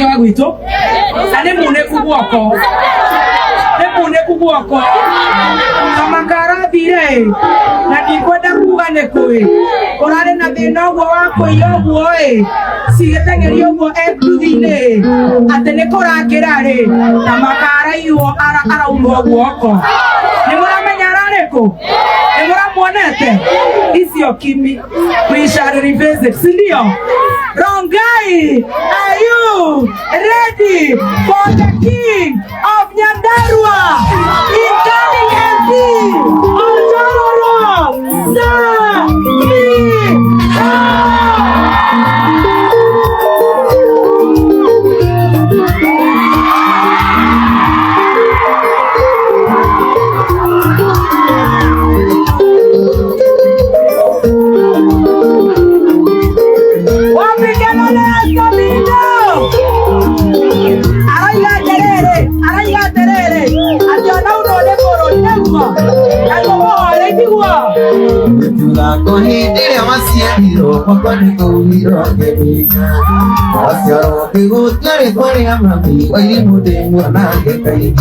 mwanake wa gwitũ na nĩ munĩku guoko Kamakarathire na ndikwenda kuga nĩ kũĩ ũrarĩ na thĩna ũguo wa kũiya ũguo cigĩteng'eria ũguo nduthi-inĩ atĩ nĩ kũrangĩra na makaraiywo araumwo guoko. Nĩ mũramenya ararĩkũ? Nĩ mũramuonete? Icio Kimi, we shall revisit, si ndio? Rongai, are you ready for the king of Nyandarua? Incoming MP, Otororo, Kohidire masiero kwani kuhiro ngenia asiaro kigutare kore amami wali mude mwana ngekai